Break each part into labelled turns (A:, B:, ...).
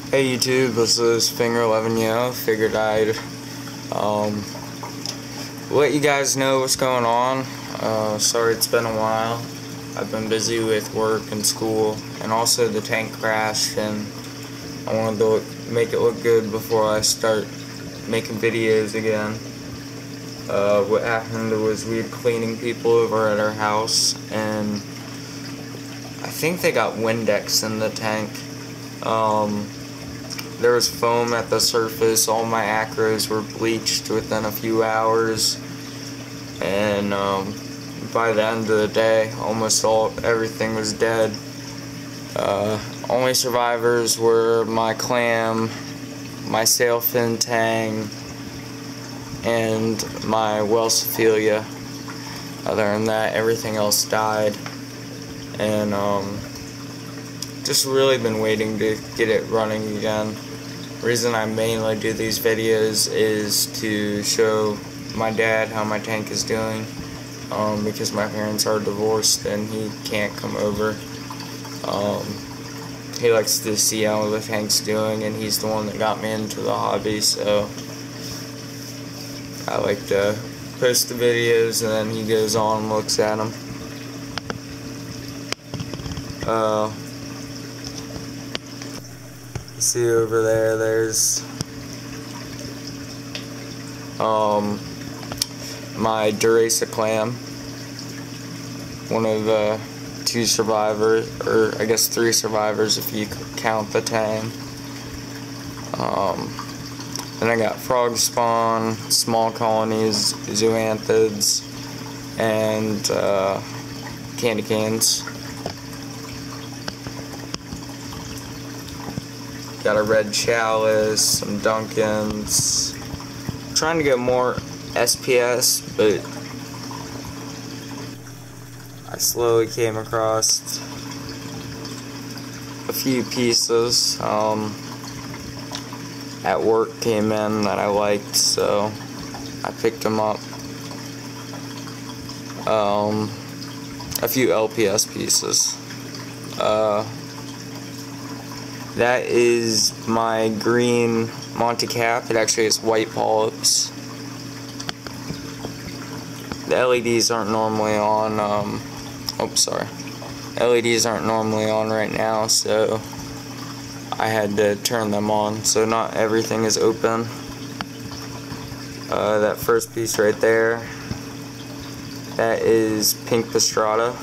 A: Hey YouTube, this is Finger11 Yo. Figured I'd let you guys know what's going on. Sorry it's been a while. I've been busy with work and school, and also the tank crashed, and I wanted to make it look good before I start making videos again. What happened was we had cleaning people over at our house, and I think they got Windex in the tank. There was foam at the surface. All my acros were bleached within a few hours, and by the end of the day, almost everything was dead. Only survivors were my clam, my sailfin tang, and my Welsophilia. Other than that, everything else died, and just really been waiting to get it running again. The reason I mainly do these videos is to show my dad how my tank is doing, because my parents are divorced and he can't come over. He likes to see how the tank's doing, and he's the one that got me into the hobby, so I like to post the videos and then he goes on and looks at them. You see over there, there's my Durasa clam, one of the 2 survivors, or I guess 3 survivors if you count the tang. Then I got frog spawn, small colonies, zoanthids, and candy canes. Got a red chalice, some Dunkins. I'm trying to get more SPS, but I slowly came across a few pieces at work came in that I liked, so I picked them up. A few LPS pieces. That is my green Monte Cap. It actually has white polyps. The LEDs aren't normally on, LEDs aren't normally on right now, so I had to turn them on, so not everything is open. That first piece right there, that is pink Pastrada.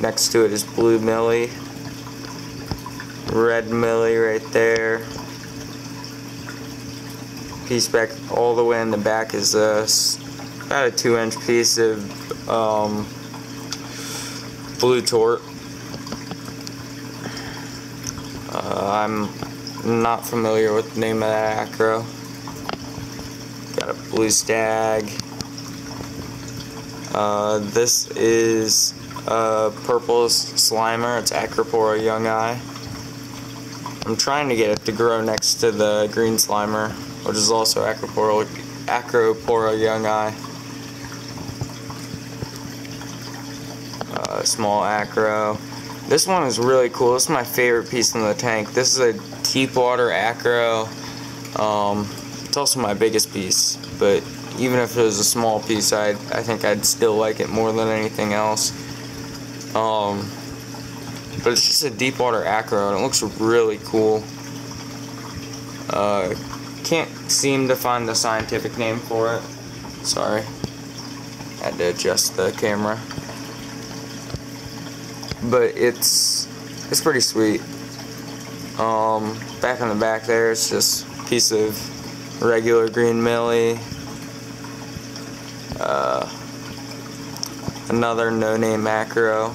A: Next to it is blue Millie, red Millie right there. Piece back all the way in the back is about a 2-inch piece of blue Tort. I'm not familiar with the name of that acro. Got a blue stag. This is purple Slimer. It's Acropora Young Eye. I'm trying to get it to grow next to the green Slimer, which is also Acropora Young Eye. Small acro. This one is really cool. This is my favorite piece in the tank. This is a deep water acro. It's also my biggest piece, but even if it was a small piece, I think I'd still like it more than anything else. But it's just a deep water acro, and it looks really cool. Can't seem to find the scientific name for it. Sorry. Had to adjust the camera. But it's pretty sweet. Back on the back there, it's just a piece of regular green Millie. Another no-name macro.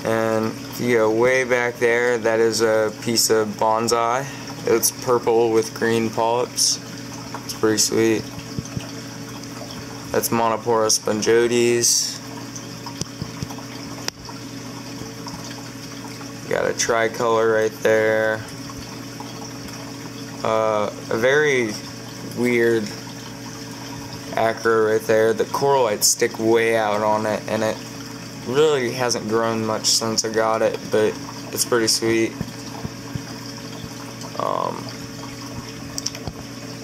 A: And if you go way back there, that is a piece of bonsai. It's purple with green polyps. It's pretty sweet. That's Monopora Sponjotes. Got a tricolor right there. A very weird acro right there. The coralites stick way out on it, and it really hasn't grown much since I got it, but it's pretty sweet.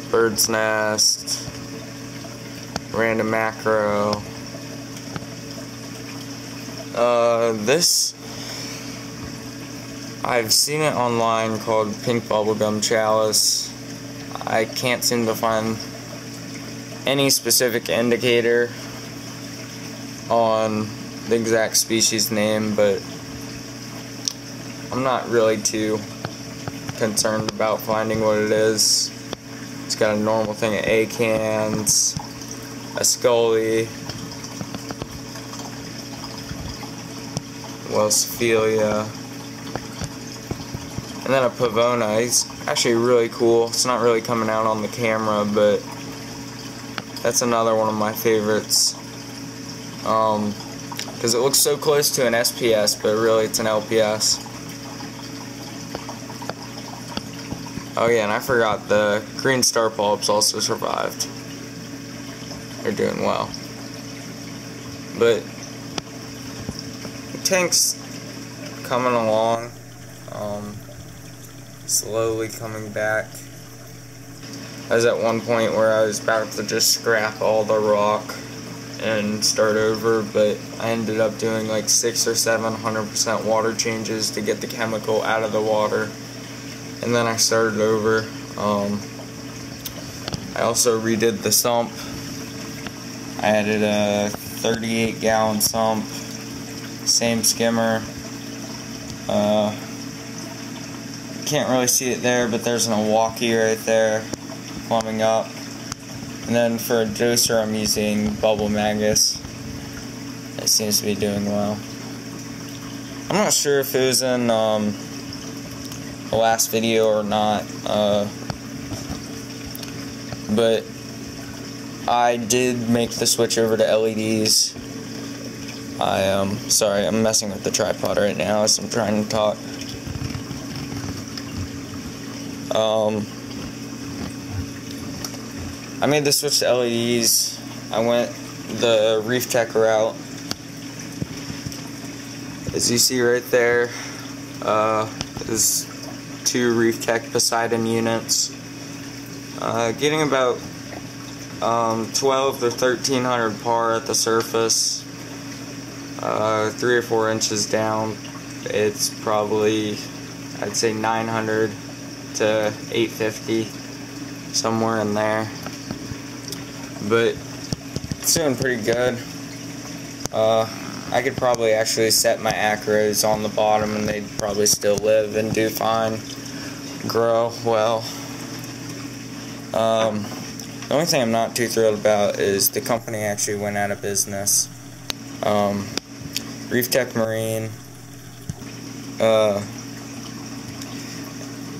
A: Bird's nest, random macro. This, I've seen it online called Pink Bubblegum Chalice. I can't seem to find any specific indicator on the exact species name, but I'm not really too concerned about finding what it is. It's got a normal thing of acans, a Scully, Wellsphelia, and then a Pavona. He's actually really cool. It's not really coming out on the camera, but that's another one of my favorites. Because it looks so close to an SPS, but really it's an LPS. Oh yeah, and I forgot, the green star polyps also survived. They're doing well. But the tank's coming along, slowly coming back. I was at one point where I was about to just scrap all the rock and start over, but I ended up doing like 600 or 700% water changes to get the chemical out of the water. And then I started over. I also redid the sump. I added a 38-gallon sump, same skimmer. Can't really see it there, but there's an Milwaukee right there, plumbing up. And then for a doser, I'm using Bubble Magus. It seems to be doing well. I'm not sure if it was in the last video or not, but I did make the switch over to LEDs. Sorry, I'm messing with the tripod right now as I'm trying to talk. I made the switch to LEDs. I went the Reef Tech route. As you see right there, is 2 Reef Tech Poseidon units. Getting about 12 to 1300 par at the surface. 3 or 4 inches down, it's probably, I'd say 900 to 850, somewhere in there. But it's doing pretty good. I could probably actually set my acros on the bottom and they'd probably still live and do fine, grow well. The only thing I'm not too thrilled about is the company actually went out of business. Reef Tech Marine.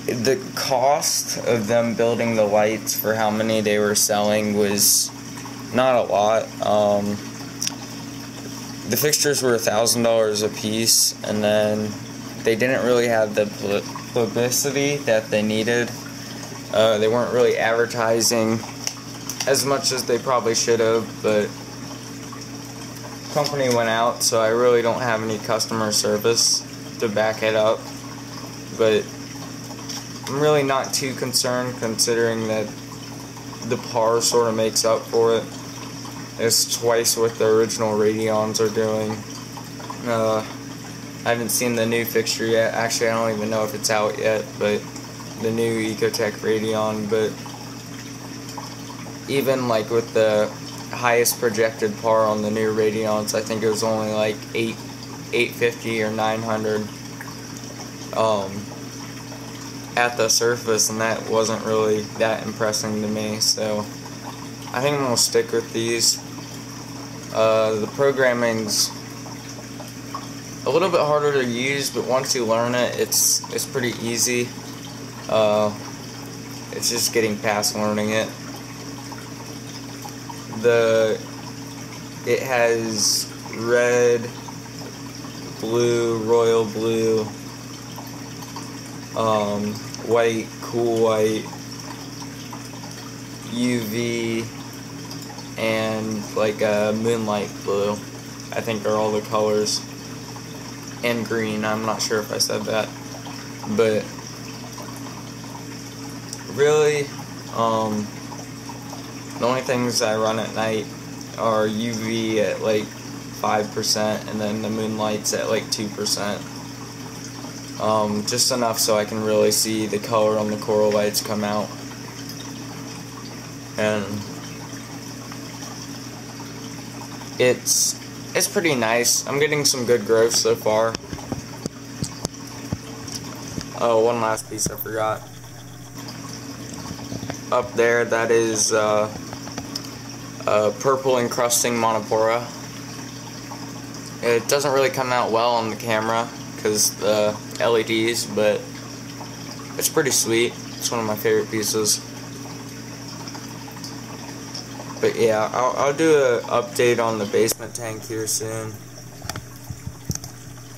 A: The cost of them building the lights for how many they were selling was not a lot. The fixtures were $1,000 a piece, and then they didn't really have the publicity that they needed. They weren't really advertising as much as they probably should have, but company went out, so I really don't have any customer service to back it up. But I'm really not too concerned, considering that the par sort of makes up for it. It's twice what the original Radions are doing. I haven't seen the new fixture yet. Actually, I don't even know if it's out yet, but the new Ecotech Radion. But even like with the highest projected par on the new Radions, I think it was only like 850 or 900 at the surface, and that wasn't really that impressive to me. So I think I'm gonna stick with these. The programming's a little bit harder to use, but once you learn it, it's pretty easy. It's just getting past learning it. It has red, blue, royal blue, white, cool white, UV, and like a moonlight blue. I think are all the colors. And green, I'm not sure if I said that. But really, the only things I run at night are UV at like 5% and then the moonlight's at like 2%. Just enough so I can really see the color on the coral lights come out. And it's pretty nice. I'm getting some good growth so far. Oh, one last piece I forgot. Up there, that is purple encrusting Monopora. It doesn't really come out well on the camera because the LEDs, but it's pretty sweet. It's one of my favorite pieces. But yeah, I'll do an update on the basement tank here soon.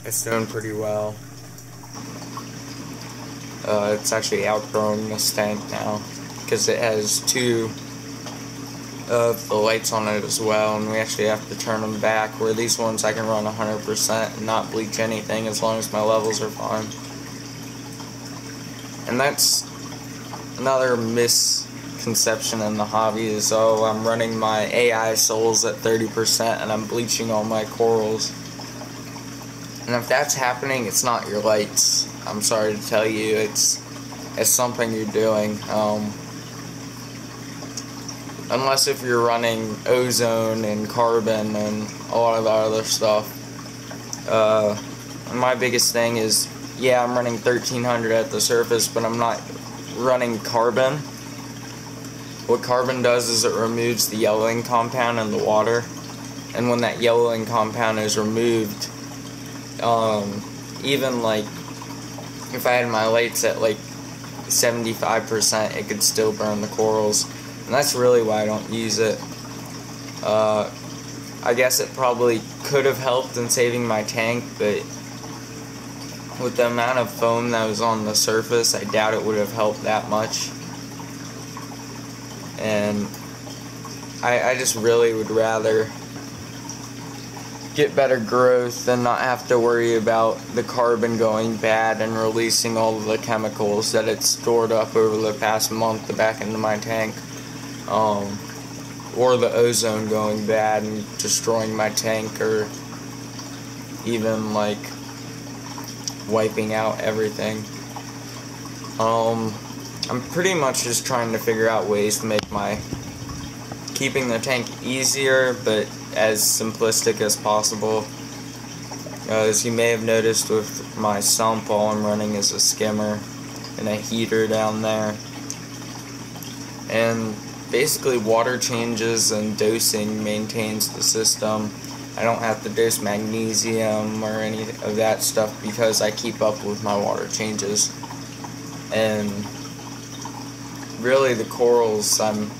A: It's doing pretty well. It's actually outgrown this tank now because it has 2 of the lights on it as well, and we actually have to turn them back, where these ones I can run 100% and not bleach anything as long as my levels are fine. And that's another misconception in the hobby is, oh, I'm running my AI souls at 30% and I'm bleaching all my corals. And if that's happening, it's not your lights. I'm sorry to tell you, it's something you're doing. Unless if you're running ozone and carbon and a lot of the other stuff. My biggest thing is, yeah, I'm running 1300 at the surface, but I'm not running carbon. What carbon does is it removes the yellowing compound in the water, and when that yellowing compound is removed, even like if I had my lights at like 75%, it could still burn the corals, and that's really why I don't use it. I guess it probably could have helped in saving my tank, but with the amount of foam that was on the surface, I doubt it would have helped that much. And I just really would rather get better growth than not have to worry about the carbon going bad and releasing all of the chemicals that it's stored up over the past month back into my tank. Or the ozone going bad and destroying my tank, or even like wiping out everything. I'm pretty much just trying to figure out ways to make keeping the tank easier, but as simplistic as possible. As you may have noticed with my sump, all I'm running is a skimmer and a heater down there. And basically water changes and dosing maintains the system. I don't have to dose magnesium or any of that stuff because I keep up with my water changes. And really the corals, I'm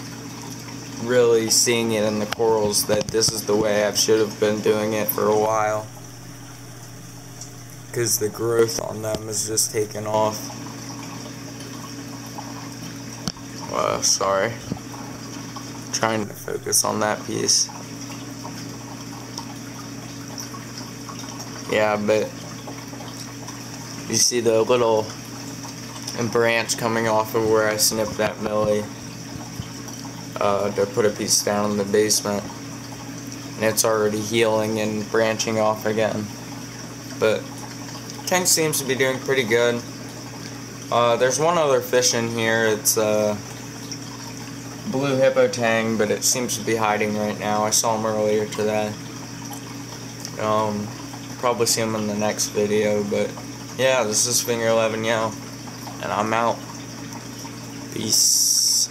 A: really seeing it in the corals that this is the way I should have been doing it for a while, because the growth on them is just taken off. Sorry, trying to focus on that piece. Yeah, but you see the little branch coming off of where I snipped that millie to put a piece down in the basement, and it's already healing and branching off again. But tank seems to be doing pretty good. There's one other fish in here. It's a blue hippo tang, but it seems to be hiding right now. I saw him earlier today. Probably see him in the next video, but yeah, this is Finger 11 Yo, and I'm out. Peace.